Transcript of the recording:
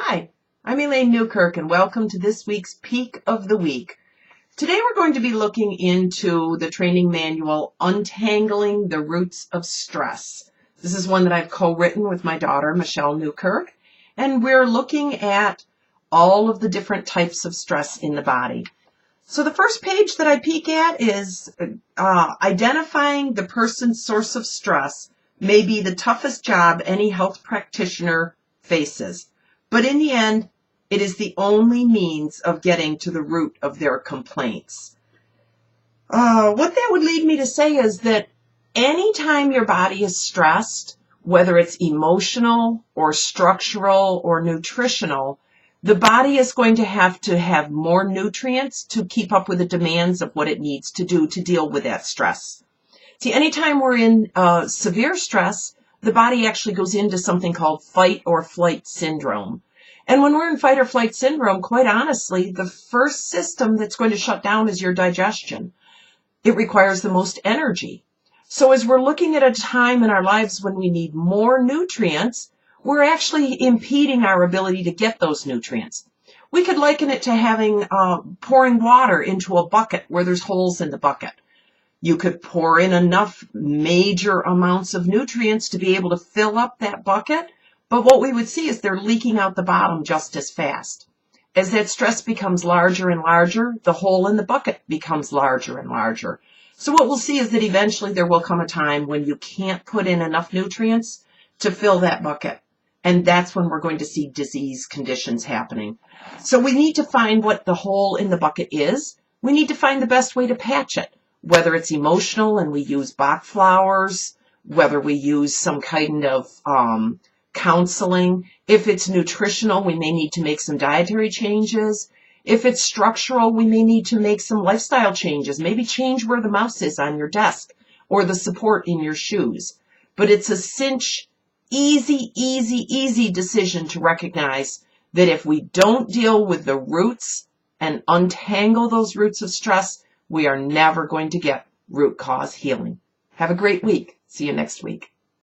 Hi, I'm Elaine Newkirk and welcome to this week's Peak of the Week. Today we're going to be looking into the training manual, Untangling the Roots of Stress. This is one that I've co-written with my daughter, Michelle Newkirk, and we're looking at all of the different types of stress in the body. So the first page that I peek at is identifying the person's source of stress may be the toughest job any health practitioner faces. But in the end, it is the only means of getting to the root of their complaints. What that would lead me to say is that anytime your body is stressed, whether it's emotional or structural or nutritional, the body is going to have more nutrients to keep up with the demands of what it needs to do to deal with that stress. See, anytime we're in severe stress, the body actually goes into something called fight or flight syndrome. And when we're in fight or flight syndrome, quite honestly, the first system that's going to shut down is your digestion. It requires the most energy. So as we're looking at a time in our lives when we need more nutrients, we're actually impeding our ability to get those nutrients. We could liken it to having pouring water into a bucket where there's holes in the bucket. You could pour in enough major amounts of nutrients to be able to fill up that bucket, but what we would see is they're leaking out the bottom just as fast. As that stress becomes larger and larger, the hole in the bucket becomes larger and larger. So what we'll see is that eventually there will come a time when you can't put in enough nutrients to fill that bucket. And that's when we're going to see disease conditions happening. So we need to find what the hole in the bucket is. We need to find the best way to patch it. Whether it's emotional and we use Bach flowers, whether we use some kind of counseling. If it's nutritional, we may need to make some dietary changes. If it's structural, we may need to make some lifestyle changes. Maybe change where the mouse is on your desk or the support in your shoes. But it's a cinch, easy decision to recognize that if we don't deal with the roots and untangle those roots of stress, we are never going to get root cause healing. Have a great week. See you next week.